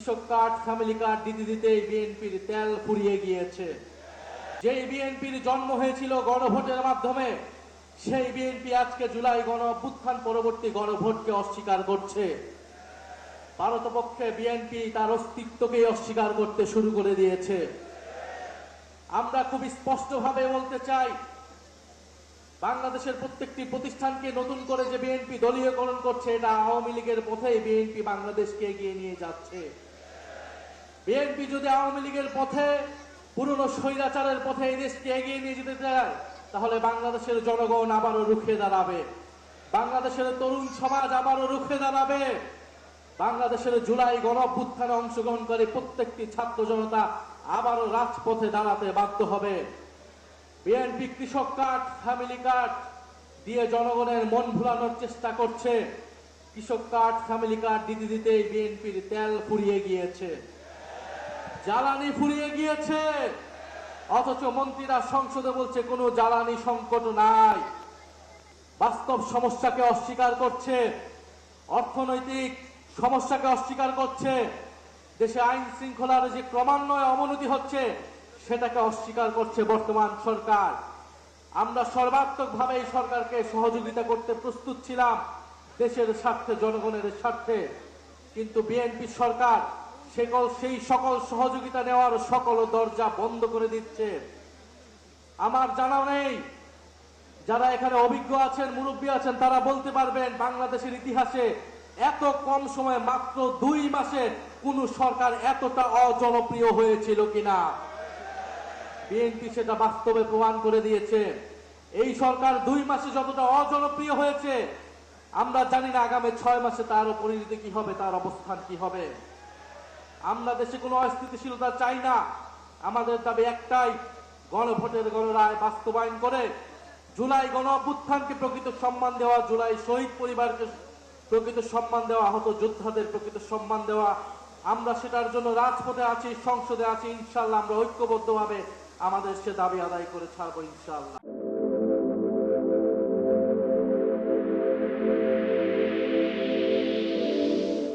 কৃষক card, family card দিতে দিতেই বিএনপির তেল ফুরিয়ে গিয়েছে। যেই বিএনপির জন্ম হয়েছিল গণভোটের মাধ্যমে, সেই বিএনপি আজকে জুলাই গণ অভ্যুত্থান পরবর্তী গণভোটকে অস্বীকার করছে। ভারতপক্ষে বিএনপি তার অস্তিত্বকেই অস্বীকার করতে শুরু করে দিয়েছে। আমরা খুব স্পষ্টভাবে বলতে চাই, বাংলাদেশের প্রত্যেকটি প্রতিষ্ঠানকে নতুন করে যে বিএনপি দলীয়করণ করছে, এটা আওয়ামী লীগের পথেই বিএনপি বাংলাদেশকে এগিয়ে নিয়ে যাচ্ছে। বিএনপি যদি আওয়ামী লীগের পথে, পুরনো স্বৈরাচারের পথে এই দেশকে এগিয়ে নিয়ে যেতে চায়, তাহলে বাংলাদেশের জনগণ আবারও রুখে দাঁড়াবে, বাংলাদেশের তরুণ সমাজ আবারও রুখে দাঁড়াবে, বাংলাদেশের জুলাই গণ অভ্যুত্থানে অংশগ্রহণকারী প্রত্যেকটি ছাত্র জনতা আবারও রাজপথে দাঁড়াতে বাধ্য হবে। বিএনপি কৃষক কার্ড, ফ্যামিলি কার্ড দিয়ে জনগণের মন ভুলানোর চেষ্টা করছে। কৃষক কার্ড, ফ্যামিলি কার্ড দিতে দিতেই বিএনপির তেল ফুরিয়ে গিয়েছে, জ্বালানি ফুরিয়ে গিয়েছে। অথচ মন্ত্রীরা সংসদে বলছে কোনো জ্বালানি সংকট নাই। বাস্তব সমস্যাকে অস্বীকার করছে, অর্থনৈতিক সমস্যাকে অস্বীকার করছে, দেশে আইন শৃঙ্খলার যে ক্রমান্বয়ে অবনতি হচ্ছে সেটাকে অস্বীকার করছে বর্তমান সরকার। আমরা সর্বাত্মকভাবে এই সরকারকে সহযোগিতা করতে প্রস্তুত ছিলাম দেশের স্বার্থে, জনগণের স্বার্থে, কিন্তু বিএনপি সরকার সেই সকল সহযোগিতা নেওয়ার সকল দরজা বন্ধ করে দিচ্ছে। আমার জানা নেই, যারা এখানে অভিজ্ঞ আছেন, মুরব্বী আছেন, তারা বলতে পারবেন বাংলাদেশের ইতিহাসে এত কম সময়ে, মাত্র 2 মাসে কোন সরকার এতটা অজনপ্রিয় হয়েছিল কিনা। বিএনপি সেটা বাস্তবে প্রমাণ করে দিয়েছে। এই সরকার 2 মাসে যতটা অজনপ্রিয় হয়েছে, আমরা জানি না আগামী 6 মাসে তার পরিণতি কি হবে, তার অবস্থান কি হবে। আমরা দেশে কোনো অস্থিতিশীলতা চাই না। আমাদের দাবি একটাই, গণভোটের গণরায় বাস্তবায়ন করে জুলাই গণ অভ্যুত্থানকে প্রকৃত সম্মান দেওয়া, জুলাই শহীদ পরিবারকে প্রকৃত সম্মান দেওয়া, আহত যোদ্ধাদের প্রকৃত সম্মান দেওয়া। আমরা সেটার জন্য রাজপথে আছি, সংসদে আছি। ইনশাআল্লাহ আমরা ঐক্যবদ্ধভাবে আমাদের সে দাবি আদায় করে ছাড়বো ইনশাআল্লাহ।